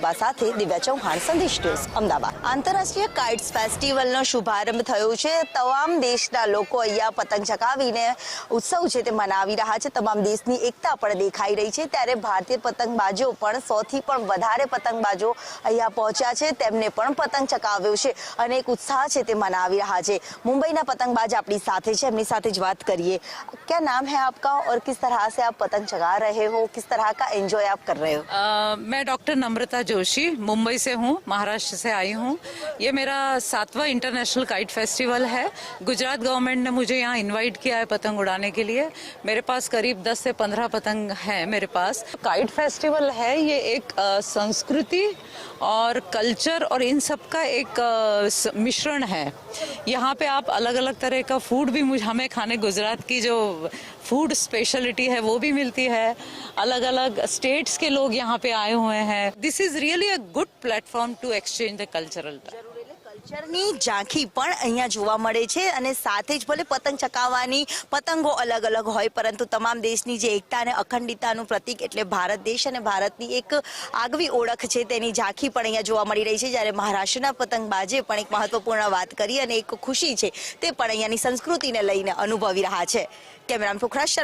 પુષ્પા સાથે દિવ્યા ચૌહાણ, સંદેશ ન્યૂઝ, અમદાવાદ। આંતરરાષ્ટ્રીય કાઇટ્સ ફેસ્ટિવલનો શુભારંભ થયો છે। તમામ દેશના લોકો અહીંયા પતંગ ચગાવીને ઉત્સવ છે તે મનાવી રહ્યા છે। તમામ દેશની એકતા પણ દેખાઈ રહી છે। ત્યારે ભારતીય પતંગબાજો પણ 100થી પણ વધારે પતંગબાજો અહીંયા પહોંચ્યા છે। તેમને પણ પતંગ ચગાવ્યો છે અને એક ઉત્સાહ છે તે મનાવી રહ્યા છે। મુંબईના पतंगबाज अपनी साथ है, अपनी साथ बात करिए। क्या नाम है आपका और किस तरह से आप पतंग चगा रहे हो, किस तरह का एंजॉय आप कर रहे हो? मैं डॉक्टर नम्रता जोशी मुंबई से हूँ, महाराष्ट्र से आई हूँ। ये मेरा 7वां इंटरनेशनल काइट फेस्टिवल है। गुजरात गवर्नमेंट ने मुझे यहाँ इनवाइट किया है पतंग उड़ाने के लिए। मेरे पास करीब 10 से 15 पतंग हैं मेरे पास। काइट फेस्टिवल है ये एक संस्कृति और कल्चर और इन सब का एक मिश्रण है। यहाँ पे आप अलग अलग तरह का फूड भी हमें खाने, गुजरात की जो फूड स्पेशलिटी है वो भी मिलती है। अलग अलग स्टेट्स के लोग यहाँ पे आए हुए हैं। This is really a good platform to exchange the cultural. કલ્ચરની ઝાંખી પણ અહીંયા જોવા મળે છે અને સાથે જ ભલે પતંગ ચકાવવાની પતંગો અલગ અલગ હોય, પરંતુ તમામ દેશની જે એકતા અને અખંડિતતાનું પ્રતીક એટલે ભારત દેશ અને ભારતની એક આગવી ઓળખ છે તેની ઝાંખી પણ અહીંયા જોવા મળી રહી છે। જ્યારે મહારાષ્ટ્રના પતંગબાજે પણ એક મહત્વપૂર્ણ વાત કરી અને એક ખુશી છે તે પણ અહીંયાની સંસ્કૃતિને લઈને અનુભવી રહ્યા છે। કેમેરામેન ફુખરા